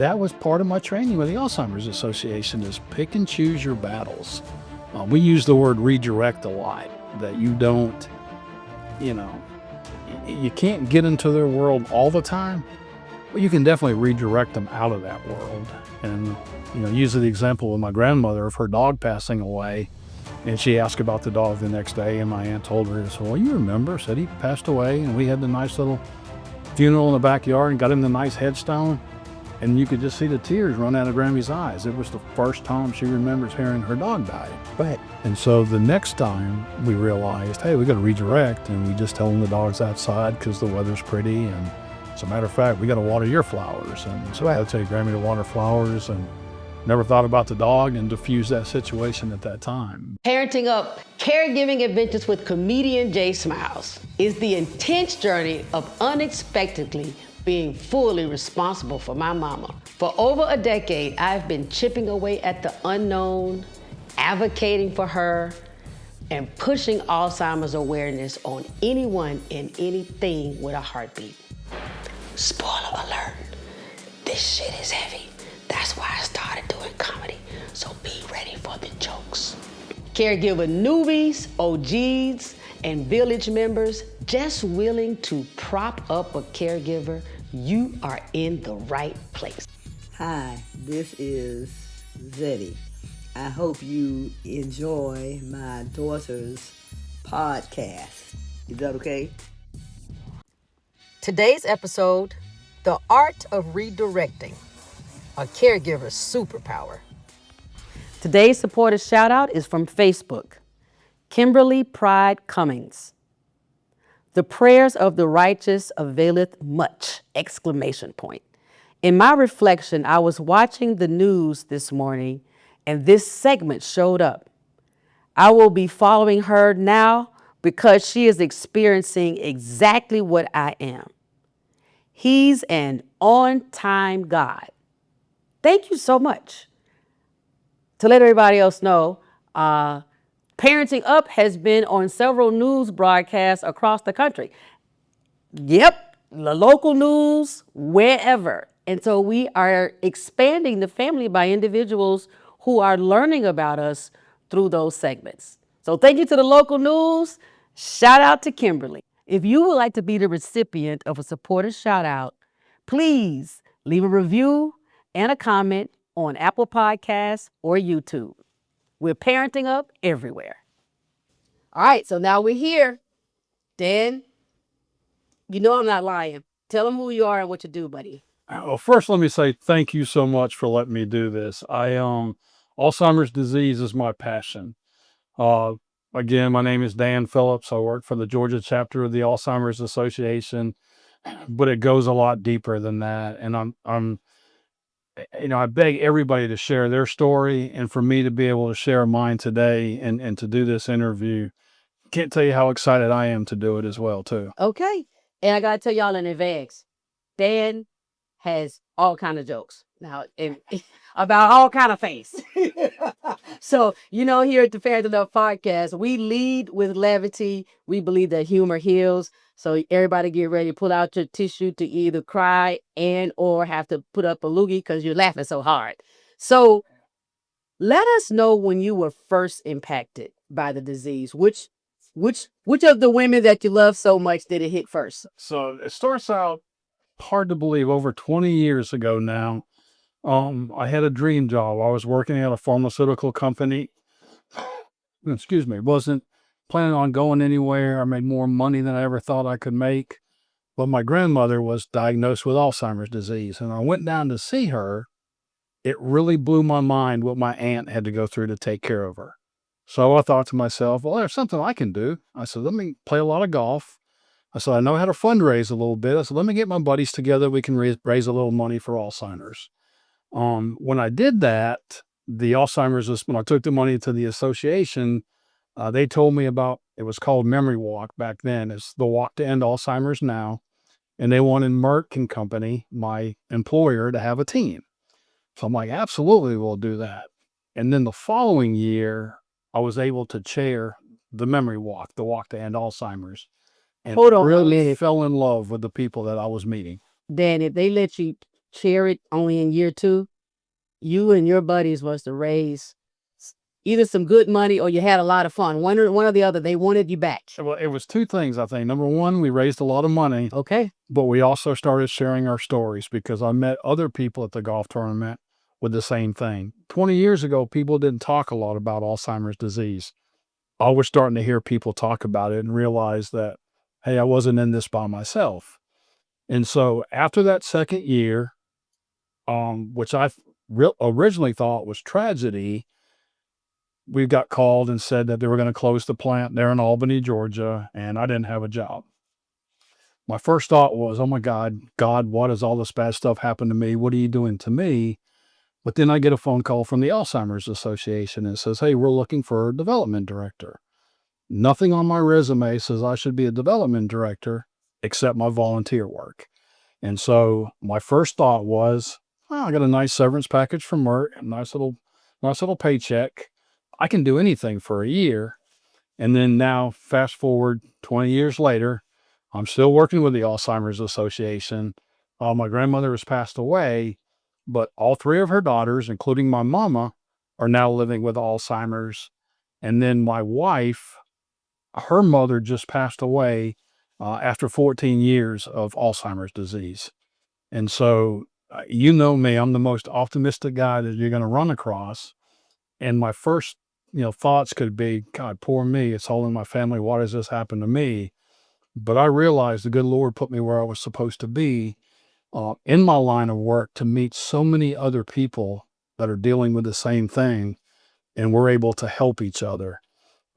That was part of my training with the Alzheimer's Association is pick and choose your battles. We use the word redirect a lot, that you don't, you know, you can't get into their world all the time, but you can definitely redirect them out of that world. And, using the example of my grandmother of her dog passing away, and she asked about the dog the next day, and my aunt told her, well, you remember, said he passed away, and we had the nice little funeral in the backyard and got him the nice headstone. And you could just see the tears run out of Grammy's eyes. It was the first time she remembers hearing her dog die. Right. And so the next time we realized, hey, we got to redirect, and we just tell them the dog's outside because the weather's pretty. And as a matter of fact, we got to water your flowers. And so I had to tell Grammy to water flowers, and never thought about the dog and diffuse that situation at that time. Parenting Up, Caregiving Adventures with comedian Jay Smiles is the intense journey of unexpectedly being fully responsible for my mama. For over a decade, I've been chipping away at the unknown, advocating for her, and pushing Alzheimer's awareness on anyone and anything with a heartbeat. Spoiler alert, this shit is heavy. That's why I started doing comedy, so be ready for the jokes. Caregiver newbies, OGs, and village members just willing to prop up a caregiver, you are in the right place. Hi, this is Zeddy. I hope you enjoy my daughter's podcast. Is that okay? Today's episode, The Art of Redirecting, a Caregiver's Superpower. Today's supporter shout out is from Facebook. Kimberly Pride Cummings. The prayers of the righteous availeth much! Exclamation point. In my reflection, I was watching the news this morning and this segment showed up. I will be following her now because she is experiencing exactly what I am. He's an on-time God. Thank you so much. To let everybody else know, Parenting Up has been on several news broadcasts across the country. Yep, the local news, wherever. And so we are expanding the family by individuals who are learning about us through those segments. So thank you to the local news. Shout out to Kimberly. If you would like to be the recipient of a supporter shout out, please leave a review and a comment on Apple Podcasts or YouTube. We're Parenting Up everywhere. All right, so now we're here. Dan, you know I'm not lying. Tell them who you are and what you do, buddy. Well, first, let me say thank you so much for letting me do this. Alzheimer's disease is my passion. Again, my name is Dan Phillips. I work for the Georgia chapter of the Alzheimer's Association, but it goes a lot deeper than that. And I beg everybody to share their story, and for me to be able to share mine today and to do this interview. Can't tell you how excited I am to do it as well, too. Okay. And I got to tell y'all in advance, Dan has all kind of jokes now about all kind of things. So, here at the Parenting Up podcast, we lead with levity. We believe that humor heals. So everybody get ready to pull out your tissue to either cry and or have to put up a loogie because you're laughing so hard. So let us know when you were first impacted by the disease. Which of the women that you love so much did it hit first? So it starts out hard to believe over 20 years ago now. I had a dream job. I was working at a pharmaceutical company. Excuse me. Wasn't planning on going anywhere. I made more money than I ever thought I could make. But my grandmother was diagnosed with Alzheimer's disease, and I went down to see her. It really blew my mind what my aunt had to go through to take care of her. So I thought to myself, well, there's something I can do. I said, let me play a lot of golf. I said, I know how to fundraise a little bit. I said, let me get my buddies together. We can raise a little money for Alzheimer's. When I did that, when I took the money to the association, they told me about, it was called Memory Walk back then. It's the Walk to End Alzheimer's now. And they wanted Merck and Company, my employer, to have a team. So I'm like, absolutely, we'll do that. And then the following year, I was able to chair the Memory Walk, the Walk to End Alzheimer's. And Hold on a really minute. fell in love with the people that I was meeting. Dan, if they let you share it only in year 2, you and your buddies was to raise either some good money or you had a lot of fun. One or the other. They wanted you back. Well, it was two things, I think. Number one, we raised a lot of money, Okay. but we also started sharing our stories because I met other people at the golf tournament with the same thing. 20 years ago, people didn't talk a lot about Alzheimer's disease. I was starting to hear people talk about it and realize that, hey, I wasn't in this by myself. And so after that second year, which I originally thought was tragedy, we got called and said that they were going to close the plant there in Albany, Georgia, and I didn't have a job. My first thought was, oh my God, what has all this bad stuff happened to me? What are you doing to me? But then I get a phone call from the Alzheimer's Association and it says, hey, we're looking for a development director. Nothing on my resume says I should be a development director except my volunteer work. And so my first thought was, well, I got a nice severance package from work, a nice little paycheck. I can do anything for a year. And then now fast forward 20 years later, I'm still working with the Alzheimer's Association. My grandmother has passed away, but all 3 of her daughters, including my mama, are now living with Alzheimer's. And then my wife, her mother just passed away after 14 years of Alzheimer's disease. And so, you know me, I'm the most optimistic guy that you're going to run across. And my first, thoughts could be, God, poor me. It's all in my family. Why does this happen to me? But I realized the good Lord put me where I was supposed to be in my line of work to meet so many other people that are dealing with the same thing. And we're able to help each other.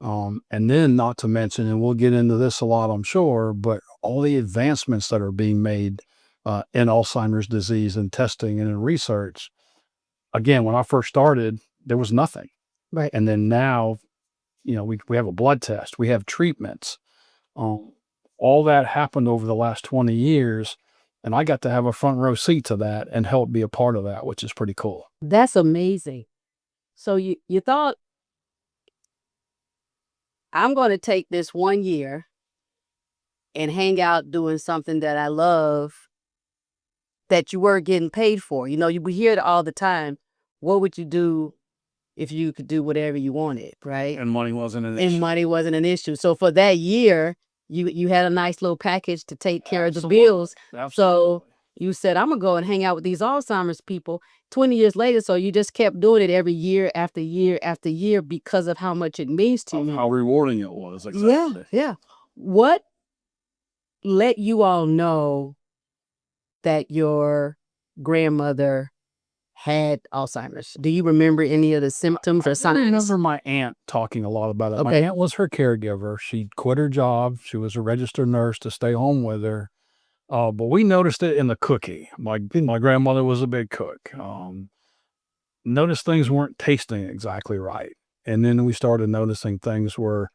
And then not to mention, and we'll get into this a lot, I'm sure, but all the advancements that are being made in Alzheimer's disease and testing and in research. Again, when I first started, there was nothing. Right. And then now, we have a blood test, we have treatments. All that happened over the last 20 years. And I got to have a front row seat to that and help be a part of that, which is pretty cool. That's amazing. So you thought, I'm going to take this 1 year and hang out doing something that I love that you weren't getting paid for. We hear it all the time. What would you do if you could do whatever you wanted, right? And money wasn't an issue. And money wasn't an issue. So for that year, you had a nice little package to take care of the bills. Absolutely. So you said, I'm going to go and hang out with these Alzheimer's people. 20 years later, so you just kept doing it every year after year after year because of how much it means to you. How rewarding it was. Exactly. Yeah. What let you all know that your grandmother had Alzheimer's? Do you remember any of the symptoms or signs? I remember my aunt talking a lot about it. My aunt was her caregiver. She quit her job. She was a registered nurse to stay home with her. But we noticed it in the cookie. My grandmother was a big cook. Noticed things weren't tasting exactly right. And then we started noticing things were,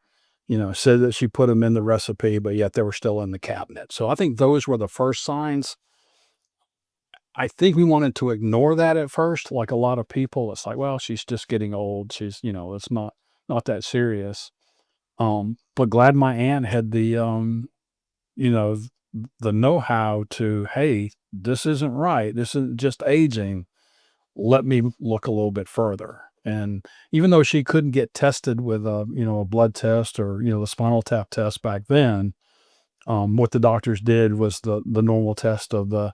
said that she put them in the recipe, but yet they were still in the cabinet. So I think those were the first signs. I think we wanted to ignore that at first. Like a lot of people, it's like, well, she's just getting old. She's, it's not that serious. But glad my aunt had the, the know-how to, hey, this isn't right. This isn't just aging. Let me look a little bit further. And even though she couldn't get tested with a blood test or, the spinal tap test back then, what the doctors did was the normal test of the,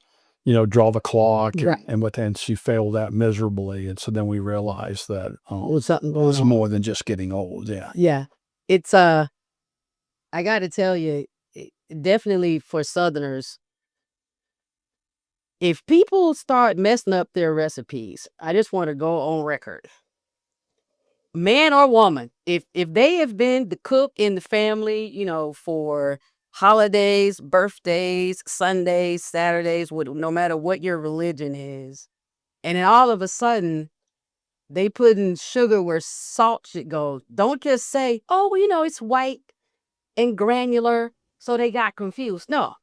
draw the clock, right. and she failed that miserably. And so then we realized that something it was more than just getting old. Yeah. Yeah. It's, I got to tell you, definitely for Southerners, if people start messing up their recipes, I just want to go on record. Man or woman, if they have been the cook in the family, for holidays, birthdays, Sundays, Saturdays, no matter what your religion is, and then all of a sudden they put in sugar where salt should go, don't just say, oh, it's white and granular, so they got confused. No.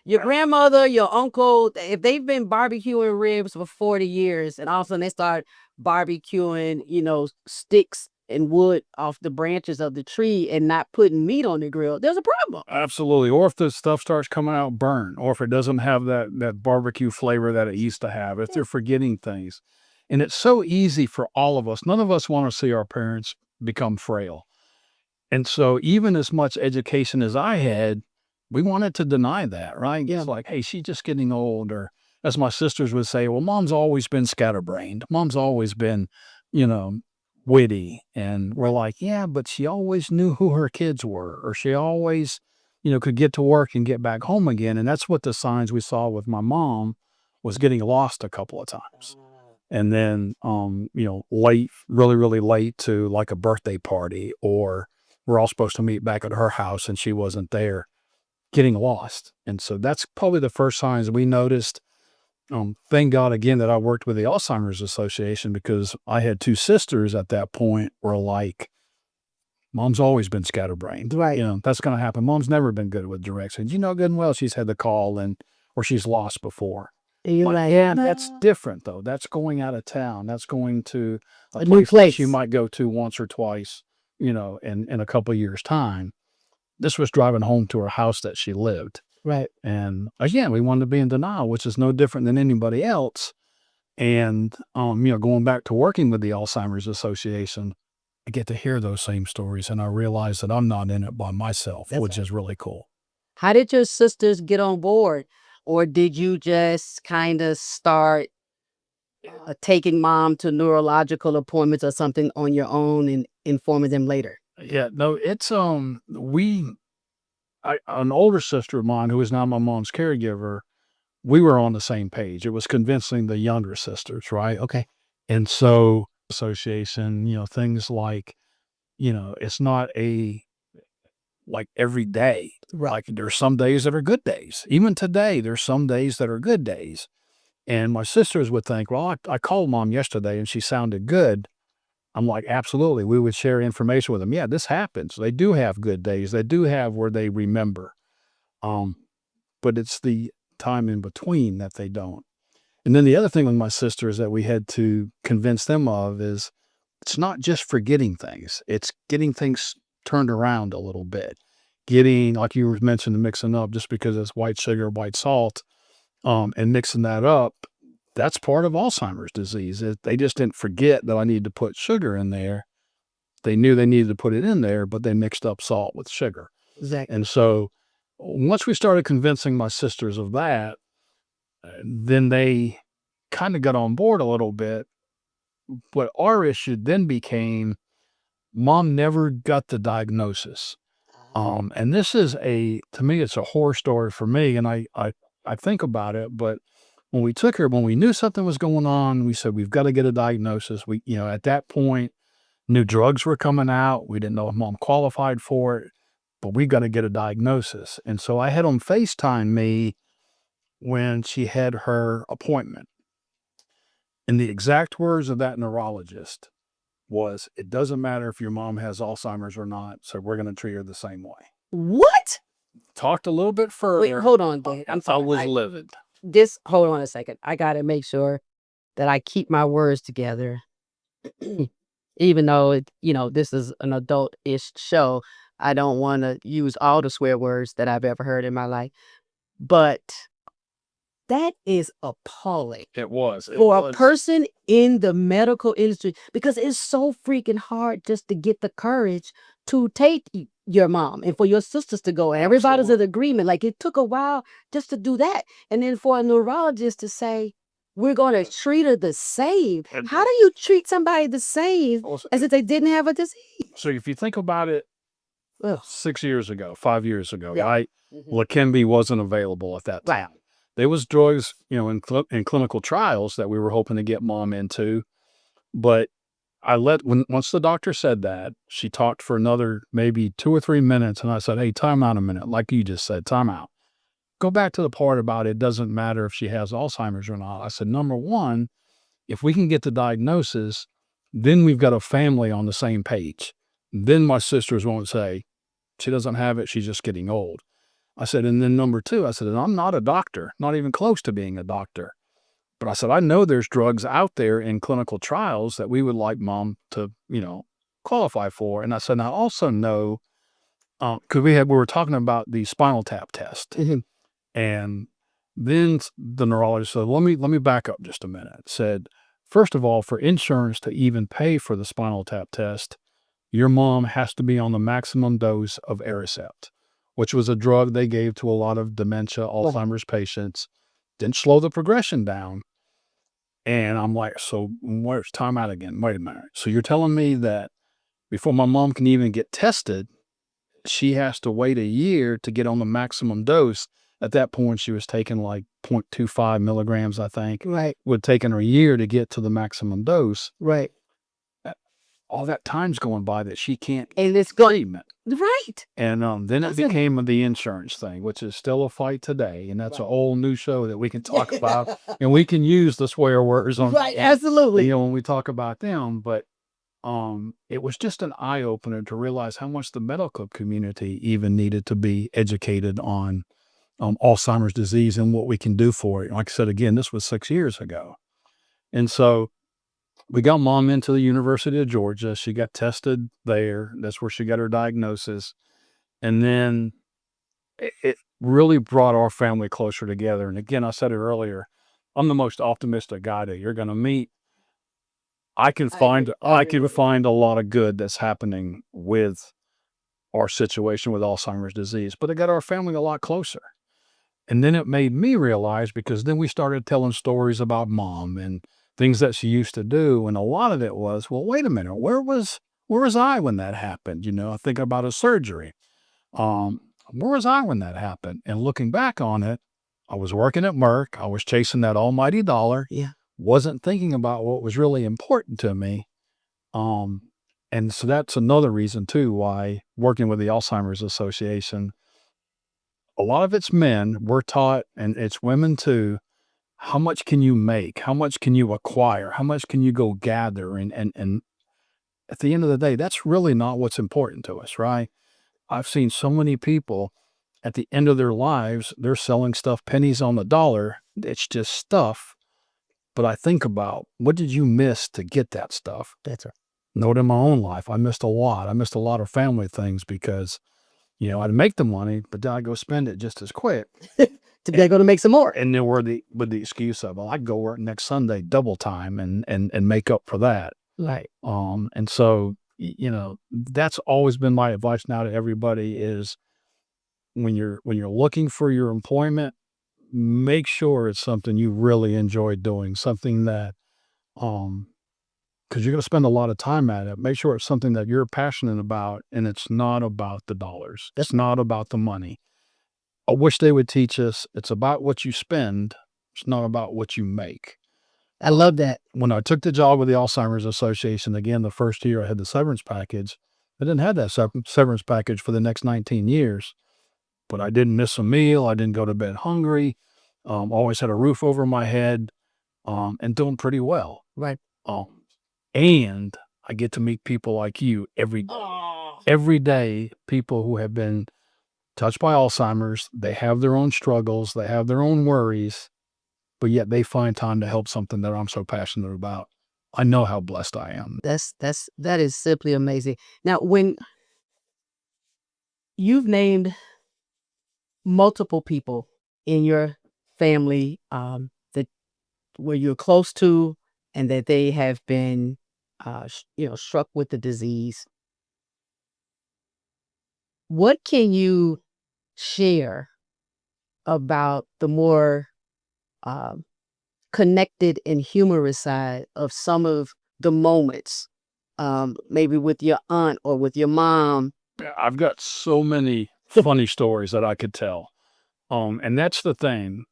Your grandmother, your uncle, if they've been barbecuing ribs for 40 years and all of a sudden they start barbecuing, sticks and wood off the branches of the tree and not putting meat on the grill, there's a problem. Absolutely. Or if the stuff starts coming out burnt, or if it doesn't have that barbecue flavor that it used to have, if they're forgetting things. And it's so easy for all of us. None of us want to see our parents become frail. And so even as much education as I had, we wanted to deny that, right? Yeah. It's like, hey, she's just getting old. Or as my sisters would say, well, mom's always been scatterbrained. Mom's always been, you know, witty. And we're like, yeah, but she always knew who her kids were, or she always, could get to work and get back home again. And that's what the signs we saw with my mom was getting lost a couple of times. And then, late, really, really late to like a birthday party, or we're all supposed to meet back at her house and she wasn't there, getting lost. And so that's probably the first signs we noticed. Thank God again that I worked with the Alzheimer's Association, because I had two sisters at that point were like, mom's always been scatterbrained. Right. That's going to happen. Mom's never been good with directions. Good and well, she's had to call or she's lost before. And you're Like, like, yeah, that's different though. That's going out of town. That's going to a new place. you might go to once or twice, in a couple of years' time. This was driving home to her house that she lived. Right. And again, we wanted to be in denial, which is no different than anybody else. And, going back to working with the Alzheimer's Association, I get to hear those same stories, and I realize that I'm not in it by myself, which is really cool. How did your sisters get on board? Or did you just kind of start taking mom to neurological appointments or something on your own and informing them later? Yeah, no, it's, an older sister of mine who is now my mom's caregiver, we were on the same page. It was convincing the younger sisters, right? Okay. And so association, things like, it's not like every day. Right. Like there's some days that are good days. Even today, there's some days that are good days. And my sisters would think, well, I called mom yesterday and she sounded good. I'm like, absolutely. We would share information with them. Yeah, this happens. They do have good days. They do have where they remember. But it's the time in between that they don't. And then the other thing with my sisters that we had to convince them of is it's not just forgetting things. It's getting things turned around a little bit. Getting, like you mentioned, mixing up just because it's white sugar, white salt, and mixing that up. That's part of Alzheimer's disease. They just didn't forget that I needed to put sugar in there. They knew they needed to put it in there, but they mixed up salt with sugar. Exactly. And so once we started convincing my sisters of that, then they kind of got on board a little bit. But our issue then became mom never got the diagnosis. And this is to me, it's a horror story for me. And I think about it, but when we took her, when we knew something was going on, we said, we've got to get a diagnosis. We, at that point, new drugs were coming out. We didn't know if mom qualified for it, but we got to get a diagnosis. And so I had them FaceTime me when she had her appointment. And the exact words of that neurologist was, it doesn't matter if your mom has Alzheimer's or not, so we're going to treat her the same way. What? Talked a little bit further. Wait, hold on, Dave. I'm sorry. I was livid. Hold on a second. I got to make sure that I keep my words together. Even though, this is an adult-ish show, I don't want to use all the swear words that I've ever heard in my life. But that is appalling. It was. For a person in the medical industry, because it's so freaking hard just to get the courage to take your mom and for your sisters to go. And everybody's in agreement. Like, it took a while just to do that. And then for a neurologist to say, we're going to treat her the same. How do you treat somebody the same as if they didn't have a disease? So if you think about it, 6 years ago, 5 years ago, Yeah. right? Leqembi wasn't available at that time. Right. There was drugs, in clinical trials that we were hoping to get mom into, but once the doctor said that, she talked for another maybe 2 or 3 minutes, and I said, hey, time out a minute, like you just said, time out. Go back to the part about it doesn't matter if she has Alzheimer's or not. I said, number one, if we can get the diagnosis, then we've got a family on the same page. Then my sisters won't say, she doesn't have it, she's just getting old. I said, and then number two, I said, and I'm not a doctor, not even close to being a doctor. But I said, I know there's drugs out there in clinical trials that we would like mom to, qualify for. And I said, and I also know, because we were talking about the spinal tap test. And then the neurologist said, let me back up just a minute. Said, first of all, for insurance to even pay for the spinal tap test, your mom has to be on the maximum dose of Aricept, which was a drug they gave to a lot of dementia, Alzheimer's patients. Didn't slow the progression down. And I'm like, so where's time out again? Wait a minute. So you're telling me that before my mom can even get tested, she has to wait a year to get on the maximum dose. At that point, she was taking like 0.25 milligrams, I think. Right. Would taken her a year to get to the maximum dose. Right. All that time's going by that she can't And it's get going treatment. right. And then it became the insurance thing, which is still a fight today. And that's a whole new show that we can talk about. And we can use the swear words on, Right. Absolutely. when we talk about them. But it was just an eye opener to realize how much the medical community even needed to be educated on Alzheimer's disease and what we can do for it. Like I said, again, this was 6 years ago. And so we got mom into the University of Georgia. She got tested there. That's where she got her diagnosis. And then it really brought our family closer together. And again, I said it earlier, I'm the most optimistic guy that you're going to meet. I can find a lot of good that's happening with our situation with Alzheimer's disease, but it got our family a lot closer. And then it made me realize, because then we started telling stories about mom and things that she used to do. And a lot of it was, well, wait a minute, where was I when that happened? I think about a surgery. Where was I when that happened? And looking back on it, I was working at Merck. I was chasing that almighty dollar. Yeah. Wasn't thinking about what was really important to me. And so that's another reason too, why working with the Alzheimer's Association, a lot of it's men, we're taught, and it's women too, how much can you make? How much can you acquire? How much can you go gather? And at the end of the day, that's really not what's important to us, right? I've seen so many people at the end of their lives, they're selling stuff pennies on the dollar. It's just stuff. But I think about, what did you miss to get that stuff? That's right. Note in my own life, I missed a lot. I missed a lot of family things because, I'd make the money, but then I'd go spend it just as quick. They're going to make some more. And then with the excuse of, well, I'd go work next Sunday double time and make up for that. Right. And so, that's always been my advice now to everybody is, when you're looking for your employment, make sure it's something you really enjoy doing, something that, because you're going to spend a lot of time at it. Make sure it's something that you're passionate about, and it's not about the dollars. It's not about the money. I wish they would teach us it's about what you spend. It's not about what you make. I love that. When I took the job with the Alzheimer's Association, again, the first year I had the severance package. I didn't have that severance package for the next 19 years, but I didn't miss a meal. I didn't go to bed hungry. Always had a roof over my head, and doing pretty well. Right. And I get to meet people like you every day. Every day, people who have been touched by Alzheimer's, they have their own struggles, they have their own worries, but yet they find time to help something that I'm so passionate about. I know how blessed I am. That is simply amazing. Now, when you've named multiple people in your family that where you're close to, and that they have been, struck with the disease, what can you share about the more connected and humorous side of some of the moments, maybe with your aunt or with your mom? I've got so many funny stories that I could tell. And that's the thing.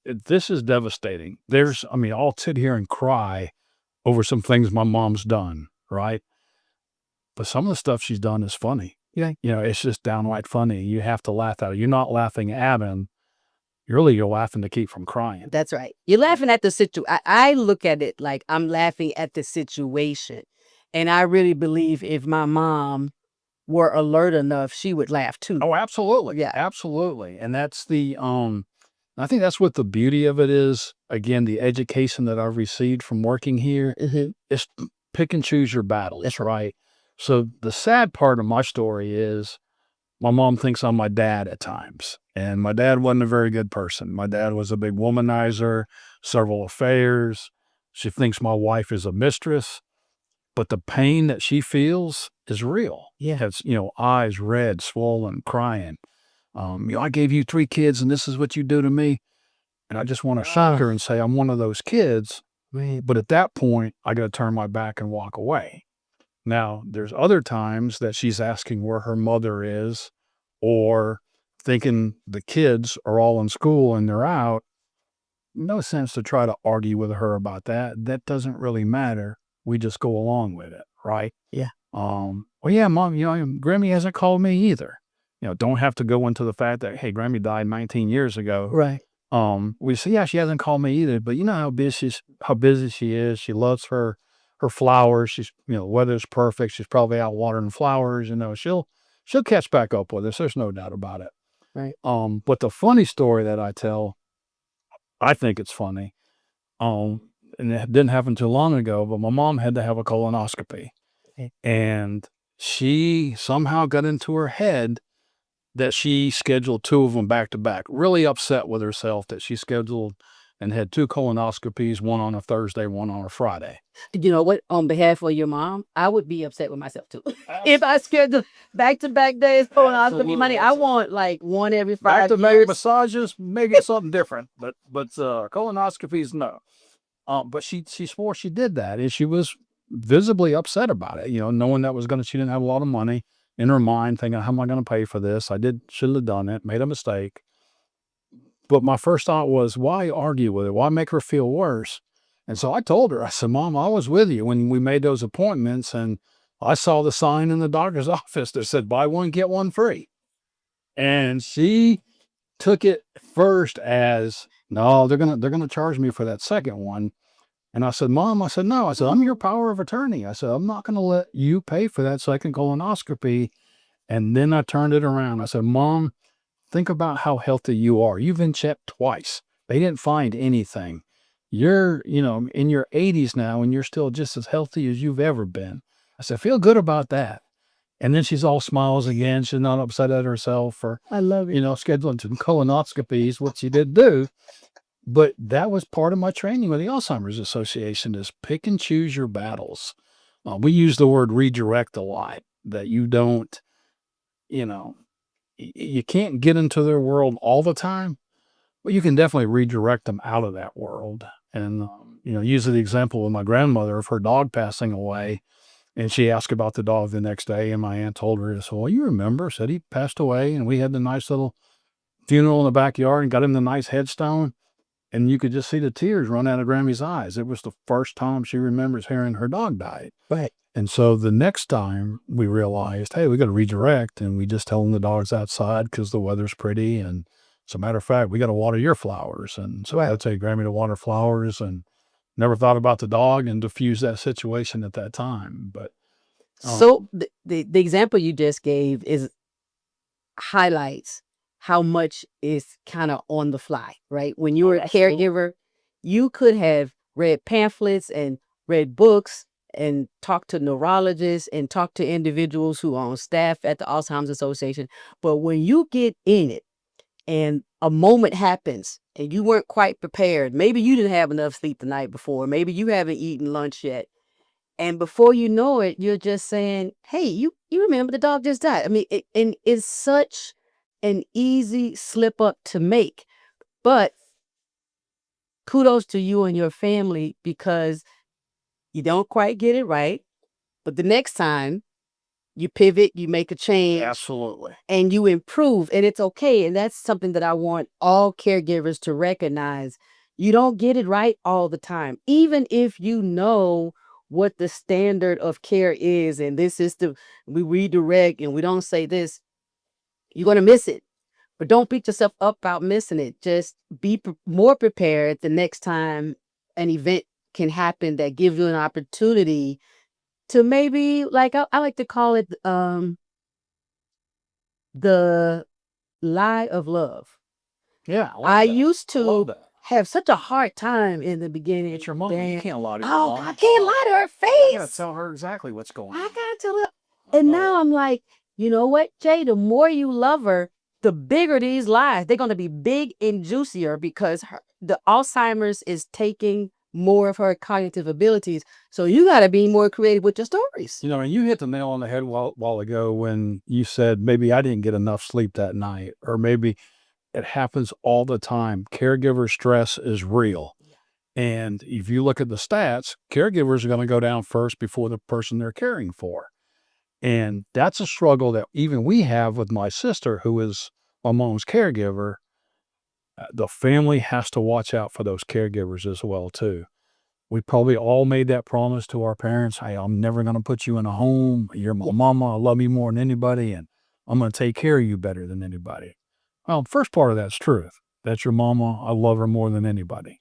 This is devastating. I'll sit here and cry over some things my mom's done, right? But some of the stuff she's done is funny. Yeah. It's just downright funny. You have to laugh at it. You're not laughing at him. You're laughing to keep from crying. That's right. You're laughing at the situation. I look at it like I'm laughing at the situation. And I really believe if my mom were alert enough, she would laugh too. Oh, absolutely. Yeah. Absolutely. And that's I think that's what the beauty of it is. Again, the education that I've received from working here is pick and choose your battles, That's right? So the sad part of my story is my mom thinks I'm my dad at times. And my dad wasn't a very good person. My dad was a big womanizer, several affairs. She thinks my wife is a mistress, but the pain that she feels is real. Yeah. Has, eyes red, swollen, crying. I gave you 3 kids and this is what you do to me. And I just want to shock her and say, I'm one of those kids. Right. But at that point, I got to turn my back and walk away. Now, there's other times that she's asking where her mother is or thinking the kids are all in school and they're out. No sense to try to argue with her about that. That doesn't really matter. We just go along with it, right? Yeah. Well, yeah, Mom, Grammy hasn't called me either. Don't have to go into the fact that, hey, Grammy died 19 years ago. Right. We say, yeah, she hasn't called me either, but you know how busy she is. She loves her flowers. She's, weather's perfect. She's probably out watering flowers. She'll catch back up with us. There's no doubt about it. Right. But the funny story that I tell, I think it's funny. And it didn't happen too long ago, but my mom had to have a colonoscopy. Okay. And she somehow got into her head that she scheduled 2 of them back to back. Really upset with herself that she scheduled and had 2 colonoscopies, one on a Thursday, one on a Friday. You know what? On behalf of your mom, I would be upset with myself too. If I scheduled back-to-back days colonoscopy money, I want like one every 5 Back-to-back years. massages, maybe something different, but colonoscopies, no. But she swore she did that, and she was visibly upset about it. Knowing that she didn't have a lot of money in her mind, thinking, how am I going to pay for this? Should have done it, made a mistake. But my first thought was, why argue with her? Why make her feel worse? And so I told her, I said, Mom, I was with you when we made those appointments, and I saw the sign in the doctor's office that said, buy one, get one free. And she took it first as, no, they're gonna charge me for that second one. And I said, Mom, no. I said, I'm your power of attorney. I said, I'm not going to let you pay for that second colonoscopy. And then I turned it around. I said, Mom, think about how healthy you are. You've been checked twice. They didn't find anything. You're, in your 80s now, and you're still just as healthy as you've ever been. I said, feel good about that. And then she's all smiles again. She's not upset at herself for, I love it. Scheduling 2 colonoscopies, what she did do. But that was part of my training with the Alzheimer's Association, is pick and choose your battles. We use the word redirect a lot, that you don't, you can't get into their world all the time, but you can definitely redirect them out of that world. And, using the example with my grandmother of her dog passing away, and she asked about the dog the next day, and my aunt told her, well, you remember, said he passed away, and we had the nice little funeral in the backyard and got him the nice headstone. And you could just see the tears run out of Grammy's eyes. It was the first time she remembers hearing her dog died. Right. And so the next time we realized, hey, we got to redirect, and we just tell them the dog's outside because the weather's pretty. And as a matter of fact, we got to water your flowers. And so I'd say Grammy to water flowers, and never thought about the dog and diffuse that situation at that time. But So the example you just gave highlights how much is kind of on the fly, right? When you were a caregiver, you could have read pamphlets and read books and talked to neurologists and talked to individuals who are on staff at the Alzheimer's Association. But when you get in it and a moment happens and you weren't quite prepared, maybe you didn't have enough sleep the night before, maybe you haven't eaten lunch yet. And before you know it, you're just saying, hey, you remember the dog just died. I mean, and it's such an easy slip up to make, but kudos to you and your family, because you don't quite get it right, but the next time you pivot, you make a change. absolutely. And you improve, and it's okay. And that's something that I want all caregivers to recognize. You don't get it right all the time, even if you know what the standard of care is, and this is we redirect and we don't say this, you're going to miss it. But don't beat yourself up about missing it. Just be more prepared the next time an event can happen that gives you an opportunity to maybe, like I like to call it, the lie of love. Yeah. I used love to that. have such a hard time in the beginning. It's your mom. You can't lie to your Oh, mom. I can't lie to her You gotta face. tell her exactly what's going I on. gotta tell her. And now I'm like, you know what, Jay, the more you love her, the bigger these lies. They're going to be big and juicier because the Alzheimer's is taking more of her cognitive abilities. So you got to be more creative with your stories. You know, and you hit the nail on the head a while ago when you said maybe I didn't get enough sleep that night, or maybe it happens all the time. Caregiver stress is real. And if you look at the stats, caregivers are going to go down first before the person they're caring for. And that's a struggle that even we have with my sister, who is my mom's caregiver. The family has to watch out for those caregivers as well, too. We probably all made that promise to our parents. Hey, I'm never going to put you in a home. You're my mama. I love you more than anybody. And I'm going to take care of you better than anybody. Well, the first part of that's truth. That's your mama. I love her more than anybody.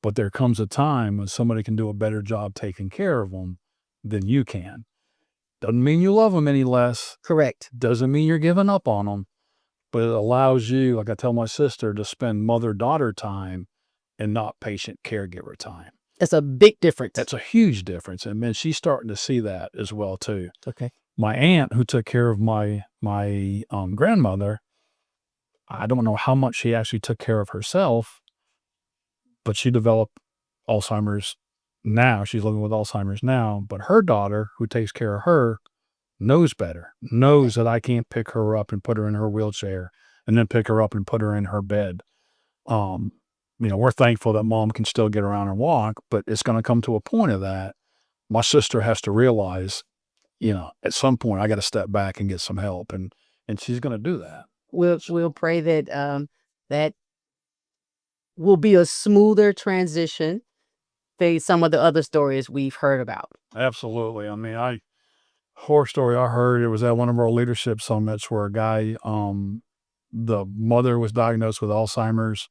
But there comes a time when somebody can do a better job taking care of them than you can. Doesn't mean you love them any less. Correct. Doesn't mean you're giving up on them. But it allows you, like I tell my sister, to spend mother-daughter time and not patient caregiver time. That's a big difference. That's a huge difference. And man, she's starting to see that as well, too. Okay. My aunt, who took care of my grandmother, I don't know how much she actually took care of herself, but she developed Alzheimer's now. She's living with Alzheimer's now. But her daughter, who takes care of her, knows better, knows that I can't pick her up and put her in her wheelchair and then pick her up and put her in her bed. We're thankful that mom can still get around and walk, but it's going to come to a point of that. My sister has to realize, at some point I got to step back and get some help, and she's going to do that. We'll pray that that will be a smoother transition than some of the other stories we've heard about. Absolutely. I mean, horror story I heard, it was at one of our leadership summits where a guy, the mother was diagnosed with Alzheimer's.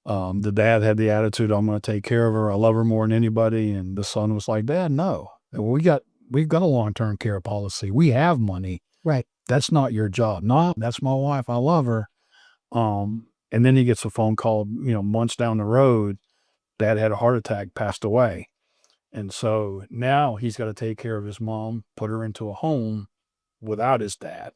The dad had the attitude, I'm going to take care of her. I love her more than anybody. And the son was like, Dad, no, we've got a long-term care policy. We have money. Right. That's not your job. No, that's my wife. I love her. And then he gets a phone call, months down the road, Dad had a heart attack, passed away. And so now he's got to take care of his mom, put her into a home without his dad.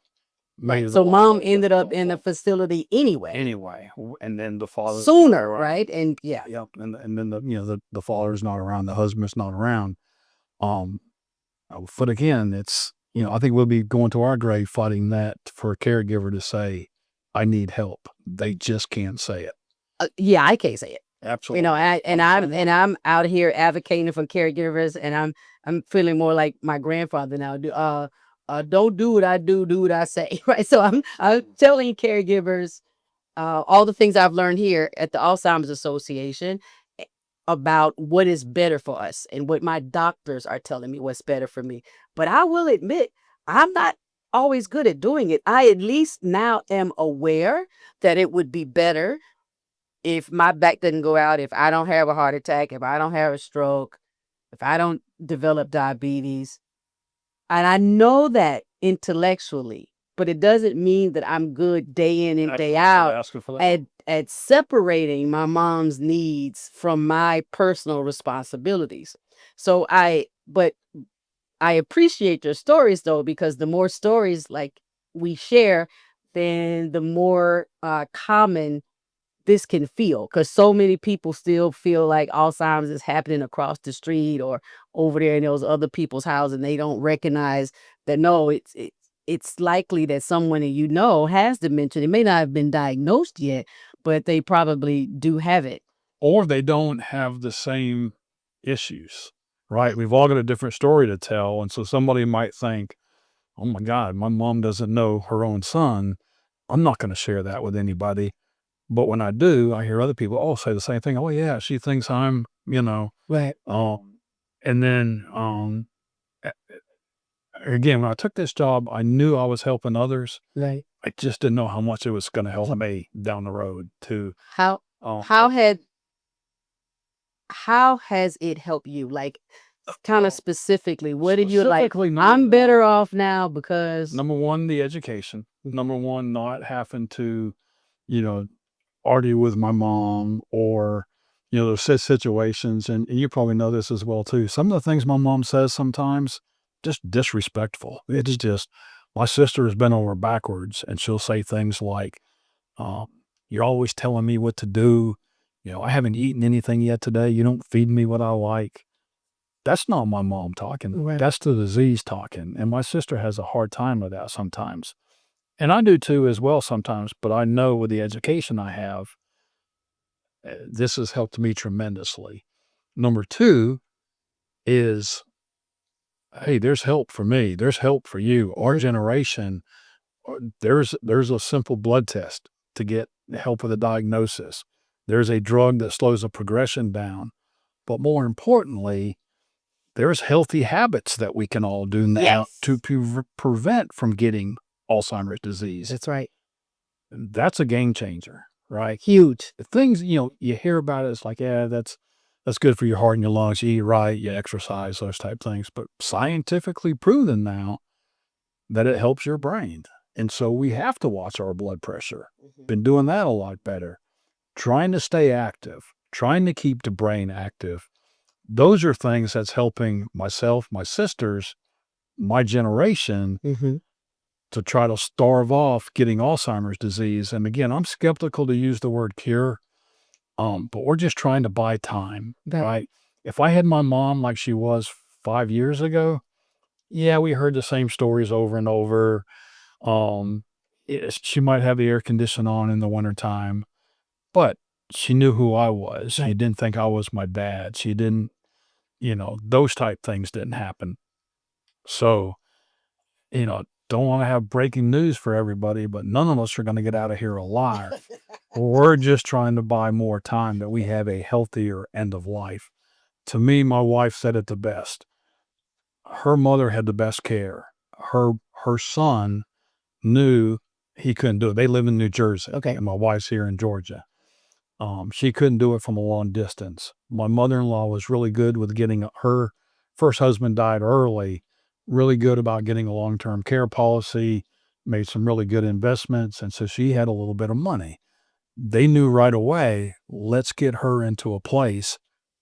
So mom ended up in a facility anyway. And then the father sooner, right? And yeah. Yep. And then the father's not around, the husband's not around. But again, it's, I think we'll be going to our grave fighting that for a caregiver to say, I need help. They just can't say it. Yeah, I can't say it. Absolutely. I'm out here advocating for caregivers, and I'm feeling more like my grandfather now. Don't do what I do what I say. Right. So I'm telling caregivers all the things I've learned here at the Alzheimer's Association about what is better for us and what my doctors are telling me what's better for me. But I will admit, I'm not always good at doing it. I at least now am aware that it would be better if my back doesn't go out, if I don't have a heart attack, if I don't have a stroke, if I don't develop diabetes. And I know that intellectually, but it doesn't mean that I'm good day in and day out at separating my mom's needs from my personal responsibilities. So but I appreciate your stories though, because the more stories like we share, then the more common this can feel, because so many people still feel like Alzheimer's is happening across the street or over there in those other people's houses, and they don't recognize that no, it's likely that someone has dementia. They may not have been diagnosed yet, but they probably do have it. Or they don't have the same issues, right? We've all got a different story to tell. And so somebody might think, oh my God, my mom doesn't know her own son. I'm not going to share that with anybody. But when I do, I hear other people say the same thing. Oh yeah, she thinks I'm, Right. And then, again, when I took this job, I knew I was helping others. Right. I just didn't know how much it was going to help me down the road too. How has it helped you? Like, kind of specifically, what did you like? I'm better off now because number one, the education. Number one, not having to, argue with my mom or, those situations. And you probably know this as well too. Some of the things my mom says sometimes, just disrespectful. It's just, my sister has been over backwards, and she'll say things like, you're always telling me what to do. I haven't eaten anything yet today. You don't feed me what I like. That's not my mom talking. Right. That's the disease talking. And my sister has a hard time with that sometimes. And I do too as well sometimes, but I know with the education I have, this has helped me tremendously. Number two is, hey, there's help for me. There's help for you. Our generation, there's a simple blood test to get help with a diagnosis. There's a drug that slows the progression down. But more importantly, there's healthy habits that we can all do now Yes. to prevent from getting Alzheimer's disease. That's right. That's a game changer, right? Huge. The things, you hear about it, it's like, yeah, that's good for your heart and your lungs. You eat right, you exercise, those type things. But scientifically proven now that it helps your brain. And so we have to watch our blood pressure. Been doing that a lot better. Trying to stay active, trying to keep the brain active. Those are things that's helping myself, my sisters, my generation to try to starve off getting Alzheimer's disease. And again, I'm skeptical to use the word cure, but we're just trying to buy time, right? If I had my mom like she was 5 years ago, yeah, we heard the same stories over and over. She might have the air conditioner on in the wintertime, but she knew who I was. She didn't think I was my dad. She didn't, those type things didn't happen. So, don't want to have breaking news for everybody, but none of us are going to get out of here alive. We're just trying to buy more time that we have a healthier end of life. To me, my wife said it the best. Her mother had the best care. Her son knew he couldn't do it. They live in New Jersey. Okay. And my wife's here in Georgia. She couldn't do it from a long distance. My mother-in-law was really good with getting, her first husband died early, really good about getting a long-term care policy, made some really good investments. And so she had a little bit of money. They knew right away, let's get her into a place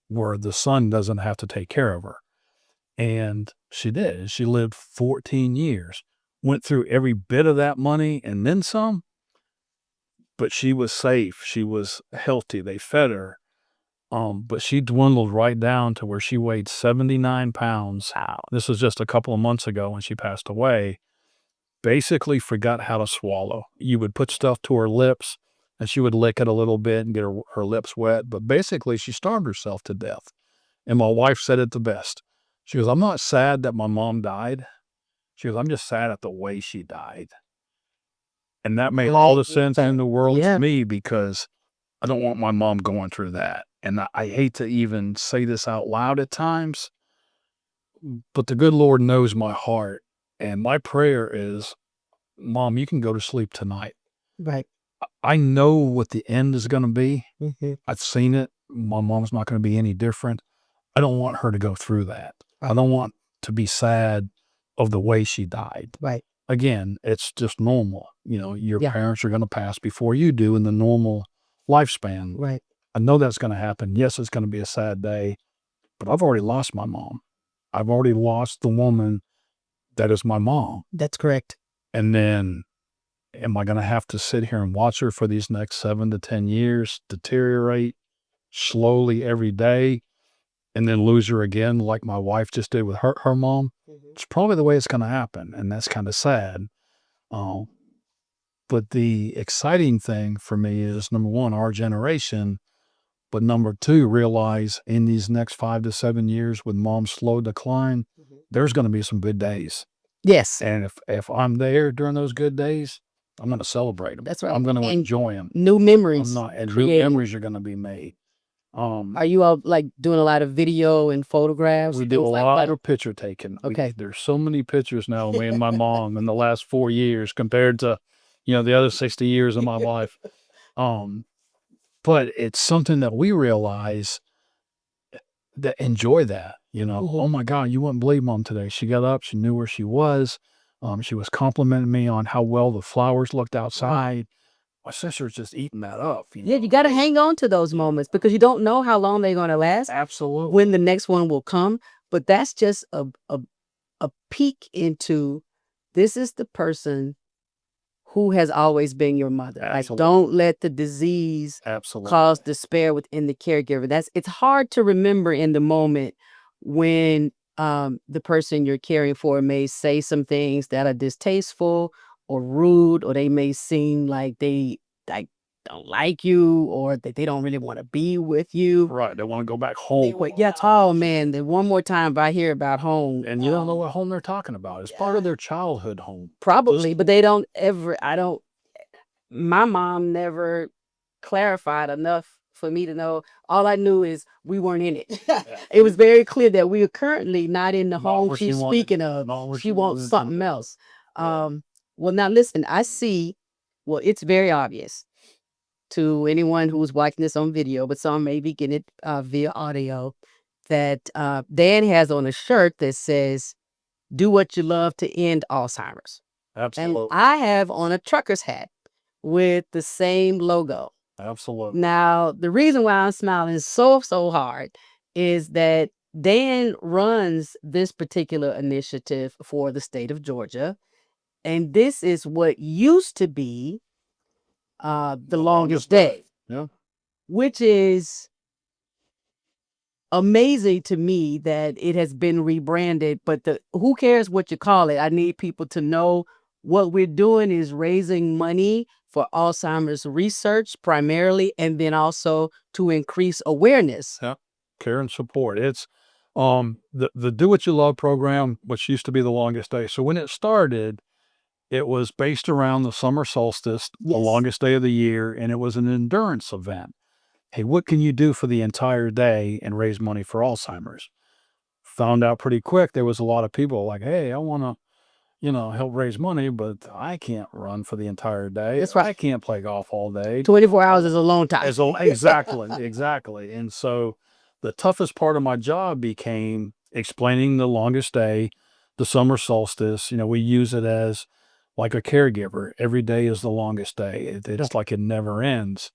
where the son doesn't have to take care of her. And she did. She lived 14 years, went through every bit of that money and then some. But she was safe. She was healthy. They fed her. But she dwindled right down to where she weighed 79 pounds. Wow. This was just a couple of months ago when she passed away. Basically forgot how to swallow. You would put stuff to her lips and she would lick it a little bit and get her lips wet. But basically she starved herself to death. And my wife said it the best. She goes, I'm not sad that my mom died. She goes, I'm just sad at the way she died. And that made all the sense in the world to me, because I don't want my mom going through that. And I hate to even say this out loud at times, but the good Lord knows my heart. And my prayer is, Mom, you can go to sleep tonight. Right. I know what the end is going to be. I've seen it. My mom's not going to be any different. I don't want her to go through that. I don't want to be sad of the way she died. Right. Again, it's just normal. Your parents are going to pass before you do in the normal lifespan. Right. I know that's going to happen. Yes, it's going to be a sad day, but I've already lost my mom. I've already lost the woman that is my mom. That's correct. And then am I going to have to sit here and watch her for these next 7 to 10 years deteriorate slowly every day and then lose her again like my wife just did with her mom? It's probably the way it's going to happen, and that's kind of sad. But the exciting thing for me is, number one, our generation, but number two, realize in these next 5 to 7 years with mom's slow decline, there's going to be some good days. Yes. And if I'm there during those good days, I'm going to celebrate them. That's right. I'm going to And enjoy them. new memories. And new created. memories are going to be made. Are you all like doing a lot of video and photographs? We do a things lot that? of picture taking. Okay. There's so many pictures now of me and my mom in the last 4 years compared to, the other 60 years of my life. But it's something that we realize that enjoy that, Oh my God, you wouldn't believe Mom today. She got up, she knew where she was. She was complimenting me on how well the flowers looked outside. My sister's just eating that up. Yeah, you got to hang on to those moments because you don't know how long they're going to last. Absolutely. When the next one will come. But that's just a a peek into this is the person who has always been your mother. Like, Absolutely. don't let the disease Absolutely. cause despair within the caregiver. It's hard to remember in the moment when the person you're caring for may say some things that are distasteful or rude, or they may seem like they like don't like you, or that they don't really want to be with you. Right. They want to go back home. Yeah, oh man, the one more time I hear about home, And you don't know what home they're talking about. It's part of their childhood home. probably, but they don't ever. My mom never clarified enough for me to know. All I knew is we weren't in it. It was very clear that we are currently not in the Not home where she she's wanted- speaking of. not where She she wants wanted to something be. else. Well, now listen, I see, well, it's very obvious to anyone who's watching this on video, but some may be getting it via audio, that Dan has on a shirt that says, "Do what you love to end Alzheimer's." And Absolutely. I have on a trucker's hat with the same logo. Absolutely. Now, the reason why I'm smiling so hard is that Dan runs this particular initiative for the state of Georgia. And this is what used to be the longest day, Yeah. which is amazing to me that it has been rebranded. But who cares what you call it? I need people to know what we're doing is raising money for Alzheimer's research primarily, and then also to increase awareness. Yeah. Care and support. It's the Do What You Love program, which used to be the longest day. So when it started, it was based around the summer solstice, the Yes. longest day of the year, and it was an endurance event. Hey, what can you do for the entire day and raise money for Alzheimer's? Found out pretty quick there was a lot of people like, hey, I want to, help raise money, but I can't run for the entire day. That's right. I can't play golf all day. 24 hours is a long time. Exactly. And so the toughest part of my job became explaining the longest day, the summer solstice. We use it as like a caregiver. Every day is the longest day. It's like it never ends.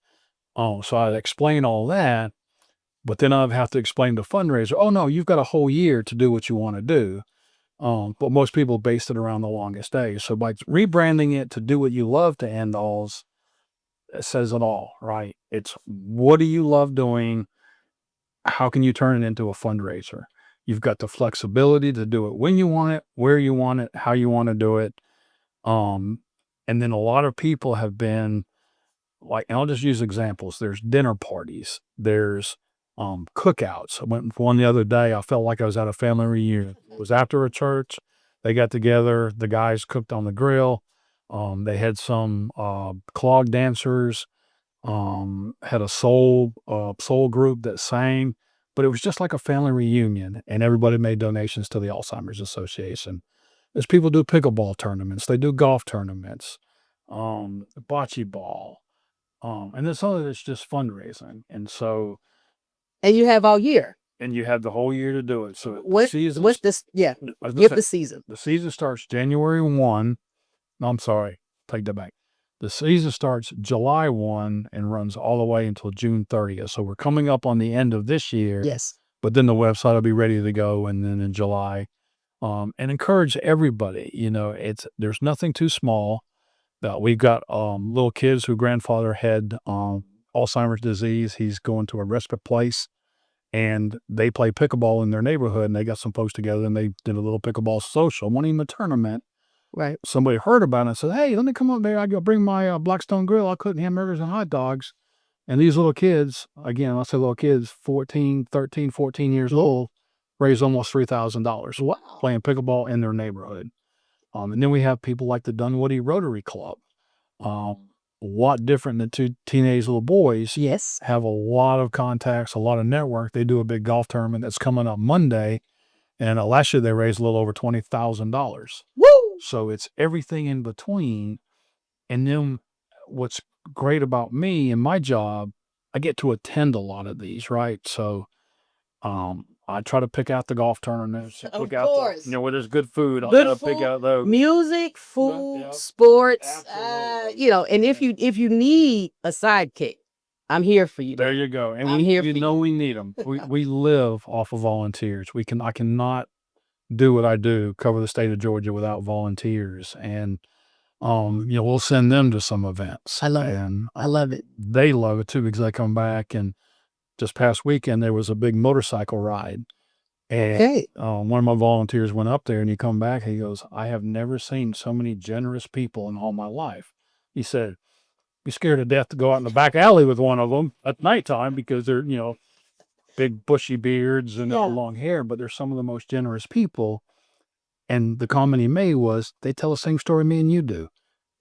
So I explain all that, but then I'd have to explain the fundraiser. Oh no, you've got a whole year to do what you want to do. But most people based it around the longest day. So by rebranding it to Do What You Love to End Alls, it says it all, right? It's what do you love doing? How can you turn it into a fundraiser? You've got the flexibility to do it when you want it, where you want it, how you want to do it. And then a lot of people have been like, and I'll just use examples. There's dinner parties. There's cookouts. I went for one the other day. I felt like I was at a family reunion. It was after a church. They got together. The guys cooked on the grill. They had some clog dancers. Had a soul group that sang, but it was just like a family reunion, and everybody made donations to the Alzheimer's Association. As people do pickleball tournaments, they do golf tournaments, bocce ball, and then some of it's just fundraising. And so, And you have all year. and you have the whole year to do it. So What's this? Yeah, I was gonna give say, the season. the season starts January 1. No, I'm sorry. Take that back. The season starts July 1 and runs all the way until June 30th. So we're coming up on the end of this year, Yes. but then the website will be ready to go. And then in July, and encourage everybody, there's nothing too small. We've got little kids whose grandfather had Alzheimer's disease. He's going to a respite place, and they play pickleball in their neighborhood, and they got some folks together and they did a little pickleball social, wasn't even a tournament. Right. Somebody heard about it and said, hey, let me come up there. I go bring my Blackstone grill. I'll cook hamburgers and hot dogs. And these little kids, again, I say little kids, 13, 14 years old, raised almost $3,000 Wow. playing pickleball in their neighborhood. And then we have people like the Dunwoody Rotary Club. A lot different than two teenage little boys. Yes. Have a lot of contacts, a lot of network. They do a big golf tournament that's coming up Monday. And last year they raised a little over $20,000. Woo! So it's everything in between. And then what's great about me and my job, I get to attend a lot of these, right? So I try to pick out the golf tournaments. Of Out course. where there's good food. I'll Good try to food, pick out those. music, food, Yeah. sports. Absolutely. And if you need a sidekick, I'm here for you. There you go. And I'm here we for know we need them. We live off of volunteers. I cannot do what I do, cover the state of Georgia without volunteers. And, we'll send them to some events. I love it. And I love it. they love it too because I come back. And just past weekend, there was a big motorcycle ride. And Okay. one of my volunteers went up there and he come back. He goes, I have never seen so many generous people in all my life. He said, be scared to death to go out in the back alley with one of them at nighttime because they're, big bushy beards and Yeah. long hair, but they're some of the most generous people. And the comment he made was, they tell the same story me and you do.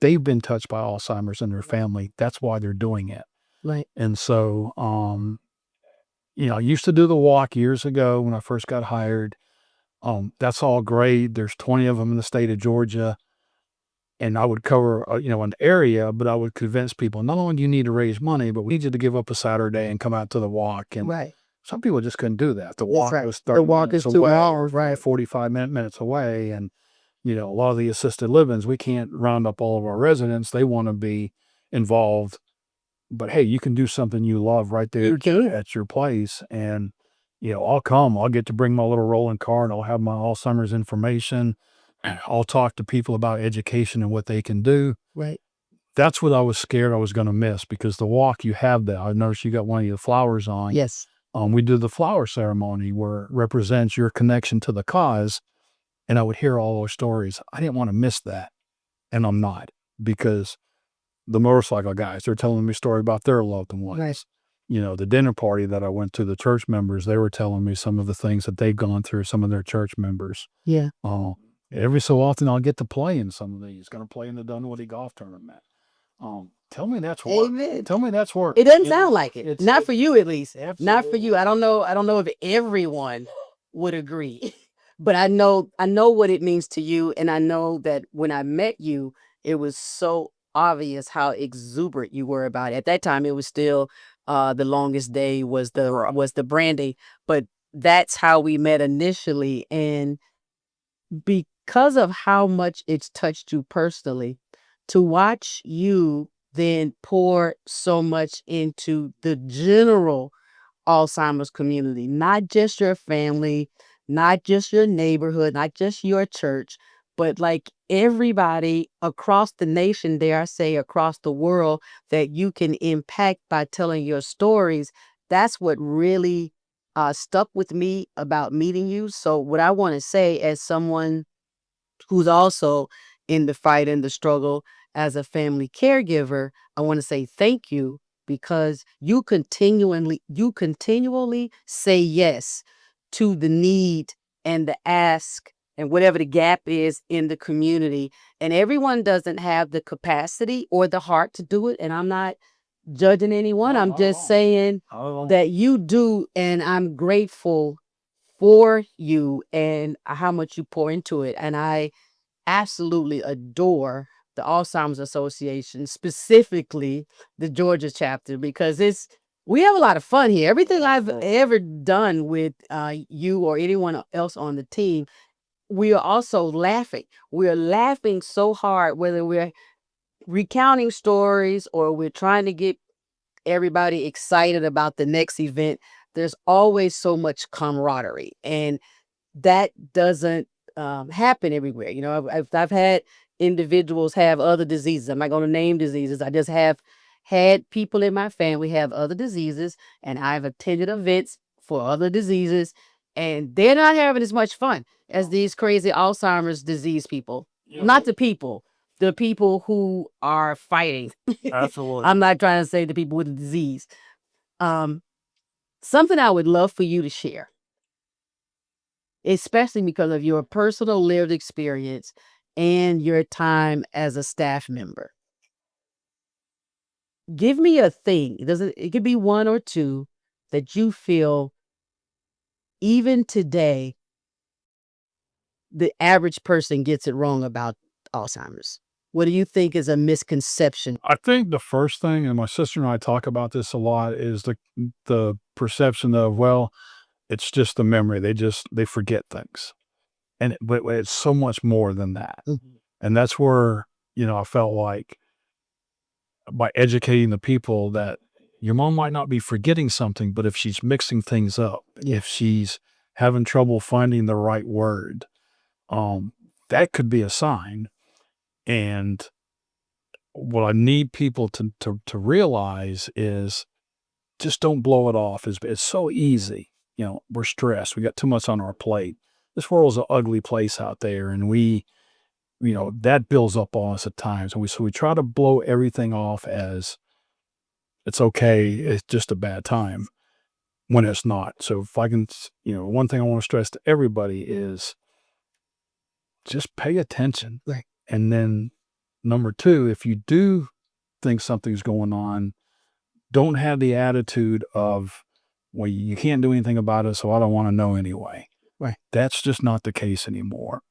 They've been touched by Alzheimer's in their family. That's why they're doing it. Right. And so, I used to do the walk years ago when I first got hired. That's all great. There's 20 of them in the state of Georgia. And I would cover, an area, but I would convince people, not only do you need to raise money, but we need you to give up a Saturday and come out to the walk. And Right. some people just couldn't do that. The walk right. was The 30 walk minutes is 2 away, hours, right. 45 minutes away. And, a lot of the assisted livings, we can't round up all of our residents. They want to be involved. But hey, you can do something you love right there at your place. And, I'll come. I'll get to bring my little rolling cart. I'll have my Alzheimer's information. I'll talk to people about education and what they can do. Right. That's what I was scared I was going to miss because the walk, you have that. I noticed you got one of your flowers on. Yes. We do the flower ceremony where it represents your connection to the cause. And I would hear all those stories. I didn't want to miss that. And I'm not, because the motorcycle guys, they're telling me a story about their loved ones. Right. The dinner party that I went to, the church members, they were telling me some of the things that they've gone through, some of their church members. Yeah. Every so often I'll get to play in some of these. Going to play in the Dunwoody golf tournament. Tell me that's work. Amen. Tell me that's work. It doesn't sound like it. Not for you, at least. Absolutely. Not for you. I don't know if everyone would agree, but I know what it means to you. And I know that when I met you, it was so obvious how exuberant you were about it. At that time, it was still the longest day was the brandy, but that's how we met initially. And because of how much it's touched you personally, to watch you then pour so much into the general Alzheimer's community, not just your family, not just your neighborhood, not just your church, but like everybody across the nation, dare I say, across the world that you can impact by telling your stories. That's what really stuck with me about meeting you. So what I want to say as someone who's also in the fight and the struggle as a family caregiver, I want to say thank you because you continually say yes to the need and the ask and whatever the gap is in the community. And everyone doesn't have the capacity or the heart to do it. And I'm not judging anyone. I'm just saying that you do. And I'm grateful for you and how much you pour into it. And I absolutely adore the Alzheimer's Association, specifically the Georgia chapter, because we have a lot of fun here. Everything I've ever done with you or anyone else on the team, we are also laughing. We're laughing so hard, whether we're recounting stories or we're trying to get everybody excited about the next event. There's always so much camaraderie, and that doesn't happen everywhere. I've had individuals have other diseases. I'm not going to name diseases. I just have had people in my family have other diseases, and I've attended events for other diseases, and they're not having as much fun as these crazy Alzheimer's disease people. Not the people who are fighting. Absolutely. I'm not trying to say the people with the disease. Something I would love for you to share, especially because of your personal lived experience and your time as a staff member. Give me a thing. It could be one or two that you feel even today the average person gets it wrong about Alzheimer's. What do you think is a misconception? I think the first thing, and my sister and I talk about this a lot, is the perception of, well, it's just the memory. They forget things. But it's so much more than that. Mhm. And that's where, I felt like by educating the people that your mom might not be forgetting something, but if she's mixing things up, if she's having trouble finding the right word, that could be a sign. And what I need people to realize is just don't blow it off. It's so easy. We're stressed. We got too much on our plate. This world's an ugly place out there, and that builds up on us at times. And we try to blow everything off as it's okay. It's just a bad time when it's not. So if I can, one thing I want to stress to everybody is just pay attention. Right. And then number two, if you do think something's going on, don't have the attitude of, well, you can't do anything about it, so I don't want to know anyway. Right. That's just not the case anymore.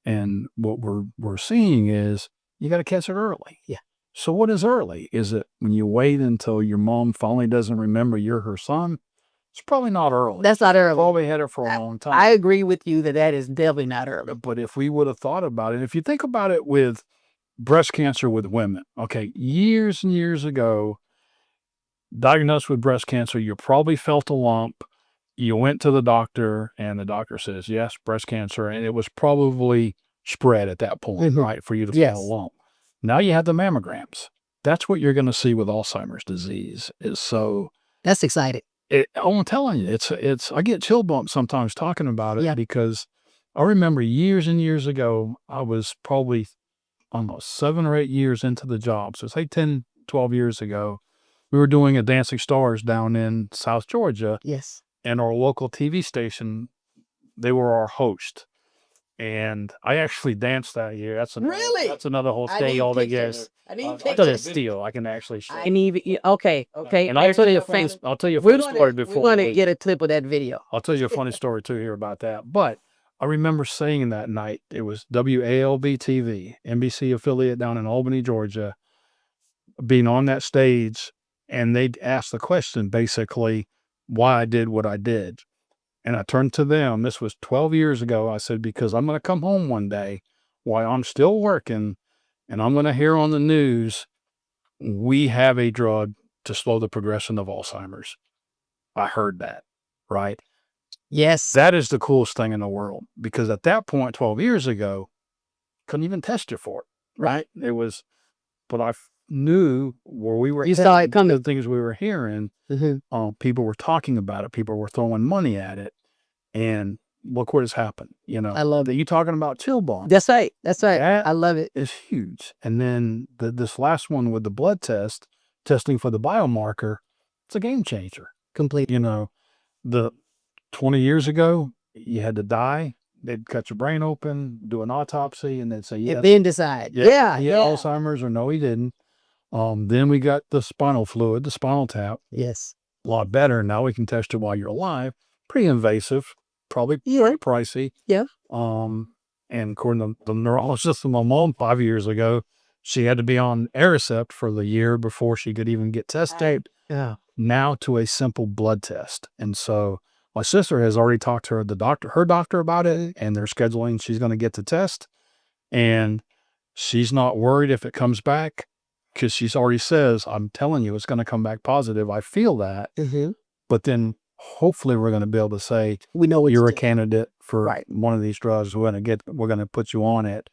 And what we're seeing is you got to catch it early. Yeah. So what is early? Is it when you wait until your mom finally doesn't remember you're her son? It's probably not early. That's not early. Probably had it for a long time. I agree with you that is definitely not early. But if we would have thought about it, if you think about it with breast cancer with women, okay, years and years ago, diagnosed with breast cancer, you probably felt a lump. You went to the doctor and the doctor says, yes, breast cancer. And it was probably spread at that point, right, for you to feel a lump. Now you have the mammograms. That's what you're going to see with Alzheimer's disease. That's exciting. I'm telling you, I get chill bumps sometimes talking about it because I remember years and years ago, I was probably almost 7 or 8 years into the job. So say 10, 12 years ago, we were doing a Dancing Stars down in South Georgia. Yes. And our local TV station, they were our host. And I actually danced that year. That's another whole stay all together. I need I'll tell you a steal. I can actually show. Okay. And I'll tell you a funny story before. We're going to get a clip of that video. I'll tell you a funny story too here about that. But I remember saying that night, it was WALB TV, NBC affiliate down in Albany, Georgia, being on that stage. And they asked the question, basically, why I did what I did. And I turned to them. This was 12 years ago. I said, because I'm going to come home one day while I'm still working, and I'm going to hear on the news, we have a drug to slow the progression of Alzheimer's. I heard that, right? Yes. That is the coolest thing in the world, because at that point, 12 years ago, couldn't even test you for it, right? It was, but I knew where we were. You saw it coming. The things we were hearing, people were talking about it. People were throwing money at it, and look what has happened. I love that. You talking about chill bump? That's right. That I love it. It's huge. And then this last one with the blood testing for the biomarker, it's a game changer. Completely. The 20 years ago, you had to die. They'd cut your brain open, do an autopsy, and they'd say, yes. And then decide. He had Alzheimer's or no, he didn't. Then we got the spinal fluid, the spinal tap. Yes. A lot better. Now we can test you while you're alive. Pretty invasive, probably pretty pricey. Yeah. And according to the neurologist of my mom 5 years ago, she had to be on Aricept for the year before she could even get tested. Yeah. Now to a simple blood test. And so my sister has already talked to her doctor about it, and they're scheduling. She's going to get the test, and she's not worried if it comes back, because she's already says, I'm telling you, it's going to come back positive. I feel that. But then hopefully we're going to be able to say, we know you're a candidate for one of these drugs. We're going to put you on it.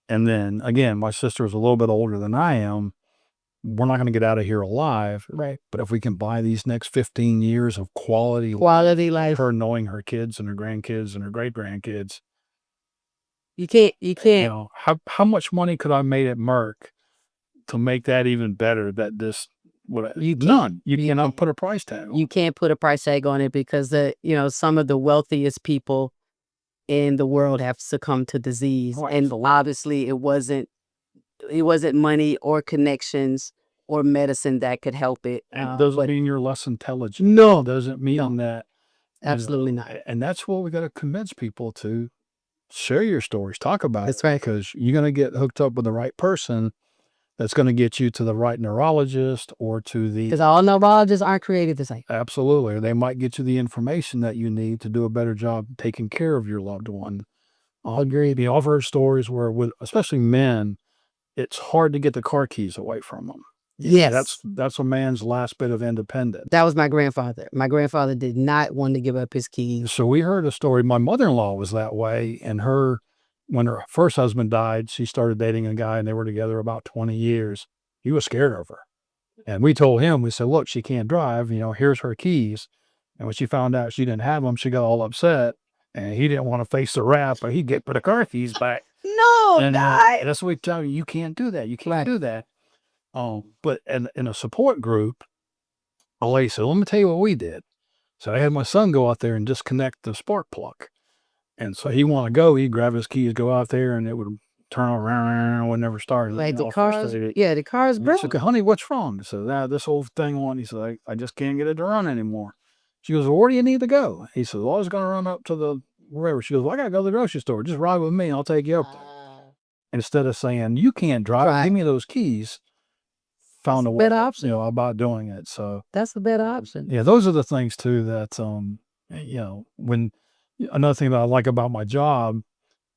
And then again, my sister is a little bit older than I am. We're not going to get out of here alive. Right. But if we can buy these next 15 years of quality life, her knowing her kids and her grandkids and her great grandkids. You can't. How much money could I have made at Merck to make that even better? None. You cannot put a price tag on. You can't put a price tag on it, because some of the wealthiest people in the world have succumbed to disease. Right. And obviously it wasn't money or connections or medicine that could help it. And it doesn't mean you're less intelligent. No. It doesn't mean that. Absolutely not. And that's what we got to convince people to share your stories, talk about it. That's right. Because you're going to get hooked up with the right person that's going to get you to the right neurologist or to the... Because all neurologists aren't created the same. Absolutely. They might get you the information that you need to do a better job taking care of your loved one. I agree. I've heard stories where, especially men, it's hard to get the car keys away from them. Yes. That's a man's last bit of independence. That was my grandfather. My grandfather did not want to give up his keys. So we heard a story. My mother-in-law was that way, and her when her first husband died, she started dating a guy and they were together about 20 years. He was scared of her. And we told him, we said, look, she can't drive, here's her keys. And when she found out she didn't have them, she got all upset and he didn't want to face the wrath, but he'd get the car keys back. No, And God. that's what we tell you, you can't do that. You can't Right. do that. But in a support group, a lady said, let me tell you what we did. So I had my son go out there and disconnect the spark plug. And so he want to go, he'd grab his keys, go out there, and it would turn around, would never start. Like the all cars, frustrated. the car's And he broke. said, honey, what's wrong? So now this whole thing on, he said, I just can't get it to run anymore. She goes, well, where do you need to go? He said, well, I was going to run up to the wherever. She goes, well, I got to go to the grocery store. Just ride with me. I'll take you up there. Instead of saying, you can't drive, Right. give me those keys, found a way, better option. about doing it. So That's the better option. yeah, those are the things too that, when another thing that I like about my job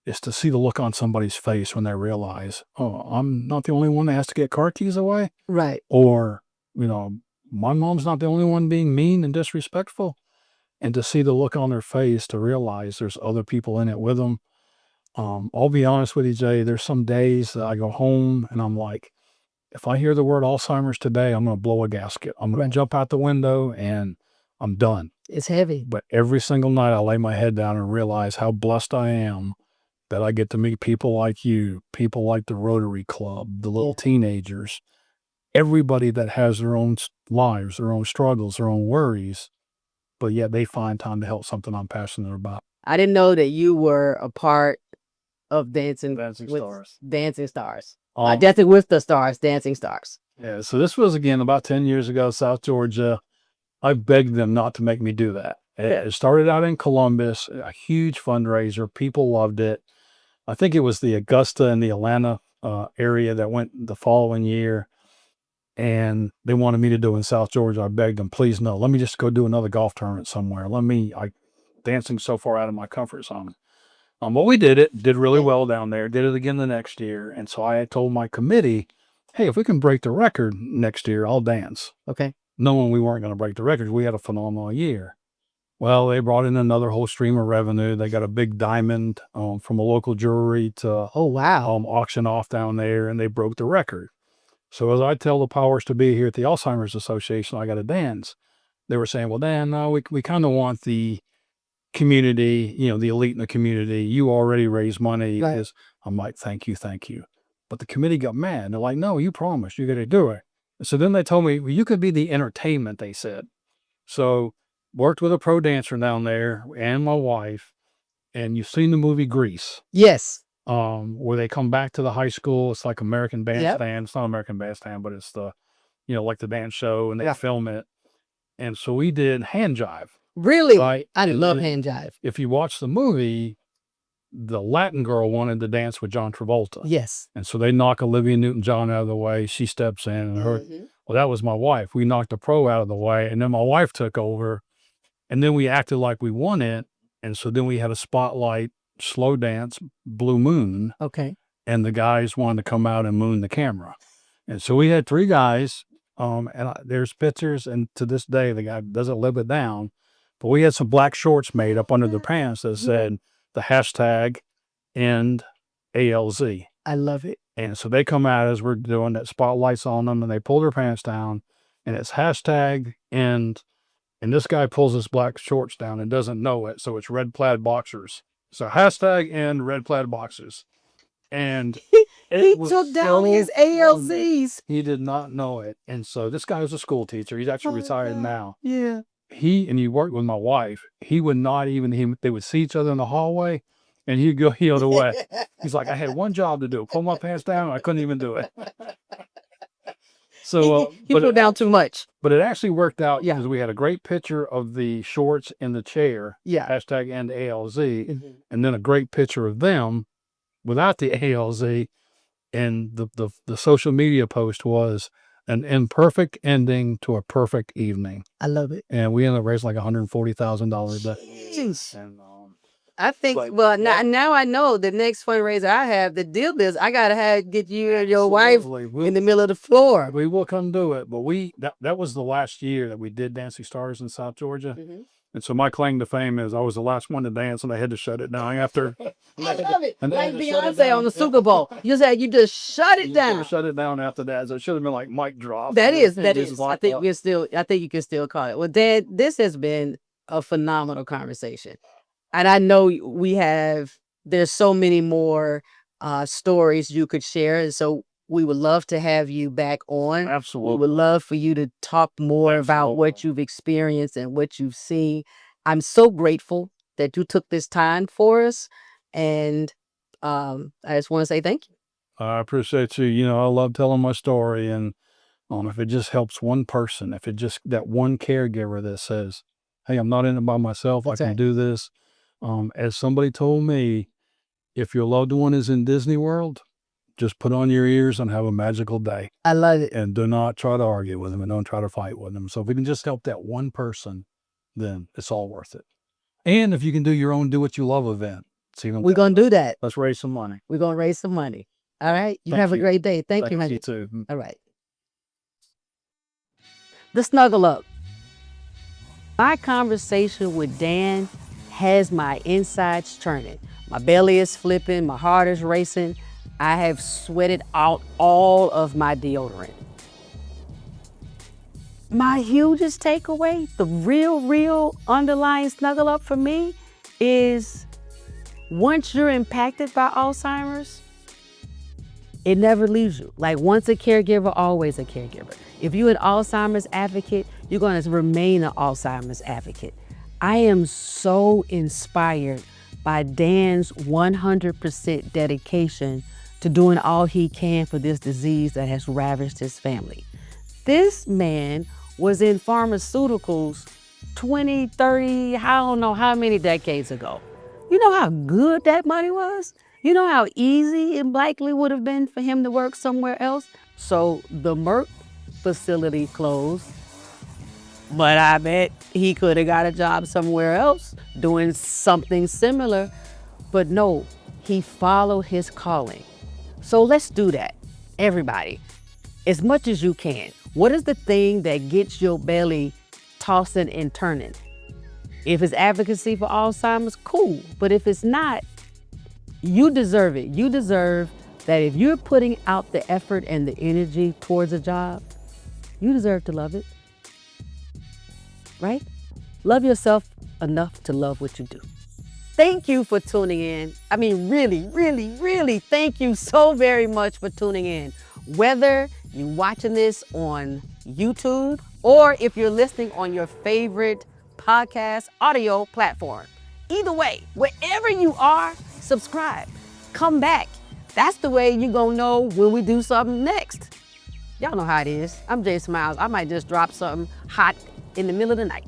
is to see the look on somebody's face when they realize, oh, I'm not the only one that has to get car keys away. Right. Or, my mom's not the only one being mean and disrespectful. And to see the look on their face to realize there's other people in it with them. I'll be honest with you, Jay, there's some days that I go home and I'm like, if I hear the word Alzheimer's today, I'm going to blow a gasket. I'm going to jump out the window and I'm done. It's heavy. But every single night I lay my head down and realize how blessed I am that I get to meet people like you, people like the Rotary Club, the little teenagers, everybody that has their own lives, their own struggles, their own worries, but yet they find time to help something I'm passionate about. I didn't know that you were a part of Dancing Stars. Dancing Stars. Dancing with the Stars, Dancing Stars. Yeah, so this was, again, about 10 years ago, South Georgia. I begged them not to make me do that. It started out in Columbus, a huge fundraiser. People loved it. I think it was the Augusta and the Atlanta area that went the following year. And they wanted me to do it in South Georgia. I begged them, please, no, let me just go do another golf tournament somewhere. Dancing so far out of my comfort zone. But we did really well down there, did it again the next year. And so I had told my committee, hey, if we can break the record next year, I'll dance. Okay. Knowing we weren't going to break the record. We had a phenomenal year. Well, they brought in another whole stream of revenue. They got a big diamond from a local jewelry to auction off down there, and they broke the record. So as I tell the powers to be here at the Alzheimer's Association, I got to dance. They were saying, well, Dan, no, we kind of want the community, the elite in the community. You already raised money. Right. I'm like, thank you. But the committee got mad. They're like, no, you promised. You got to do it. So then they told me, well, you could be the entertainment, they said. So worked with a pro dancer down there and my wife. And you've seen the movie Grease. Yes. Where they come back to the high school. It's like American Bandstand. Yep. It's not American Bandstand, but it's the, like the dance show, and they film it. And so we did hand jive. Really? Right? I love hand jive. If you watch the movie, the Latin girl wanted to dance with John Travolta. Yes. And so they knock Olivia Newton-John out of the way. She steps in and well, that was my wife. We knocked the pro out of the way, and then my wife took over, and then we acted like we won it. And so then we had a spotlight, slow dance, Blue Moon. Okay. And the guys wanted to come out and moon the camera. And so we had 3 guys, there's pictures, and to this day, the guy doesn't live it down, but we had some black shorts made up under their pants that said the hashtag end ALZ. I love it. And so they come out as we're doing that, spotlights on them, and they pull their pants down, and it's hashtag end. And this guy pulls his black shorts down and doesn't know it. So it's red plaid boxers. So hashtag end red plaid boxers. And he took down his ALZs. He did not know it. And so this guy was a school teacher. He's actually retired now. Yeah. He worked with my wife. He would not even, they would see each other in the hallway and he'd go the other way. He's like, I had one job to do, pull my pants down. I couldn't even do it. So he put down too much. But it actually worked out because we had a great picture of the shorts in the chair. Yeah. Hashtag end ALZ. And then a great picture of them without the ALZ. And the social media post was an imperfect ending to a perfect evening. I love it. And we ended up raising like $140,000 a day. And, I think, now I know the next fundraiser I have, the deal is I got to get you and your wife in the middle of the floor. We will come do it. But that was the last year that we did Dancing Stars in South Georgia. And so my claim to fame is I was the last one to dance and I had to shut it down after I love it. And Like then they shut it Beyonce down. on the Super Bowl. You said you just shut it You down. shut it down after that. So it should have been like mic drop. That is. It just I locked think up. I think you can still call it. Well, Dad, this has been a phenomenal conversation. And I know there's so many more stories you could share. And so we would love to have you back on. We Absolutely. would love for you to talk more about what you've experienced and what you've seen. I'm so grateful that you took this time for us. And I just want to say thank you. I appreciate you. You know, I love telling my story, and if it just helps one person, if it just that one caregiver that says, "Hey, I'm not in it by myself. That's I can right. do this." As somebody told me, if your loved one is in Disney World, just put on your ears and have a magical day, I love it. and do not try to argue with them, and don't try to fight with them. So if we can just help that one person, then it's all worth it. And if you can do your own do what you love event, it's even We're better. going to do that. Let's raise some money. We're going to raise some money. All right. You Thank have a you. great day. Thank you, You man. too. All right. The snuggle up. My conversation with Dan has my insides churning. My belly is flipping, my heart is racing. I have sweated out all of my deodorant. My hugest takeaway, the real underlying snuggle up for me is once you're impacted by Alzheimer's, it never leaves you. Like once a caregiver, always a caregiver. If you're an Alzheimer's advocate, you're going to remain an Alzheimer's advocate. I am so inspired by Dan's 100% dedication to doing all he can for this disease that has ravaged his family. This man was in pharmaceuticals 20, 30, I don't know how many decades ago. You know how good that money was? You know how easy it likely would have been for him to work somewhere else? So the Merck facility closed, but I bet he could have got a job somewhere else doing something similar. But no, he followed his calling. So let's do that, everybody, as much as you can. What is the thing that gets your belly tossing and turning? If it's advocacy for Alzheimer's, cool. But if it's not, you deserve it. You deserve that if you're putting out the effort and the energy towards a job, you deserve to love it, right? Love yourself enough to love what you do. Thank you for tuning in. I mean, really, thank you so very much for tuning in. Whether you're watching this on YouTube or if you're listening on your favorite podcast audio platform. Either way, wherever you are, subscribe. Come back. That's the way you're gonna know when we do something next. Y'all know how it is. I'm Jay Smiles. I might just drop something hot in the middle of the night.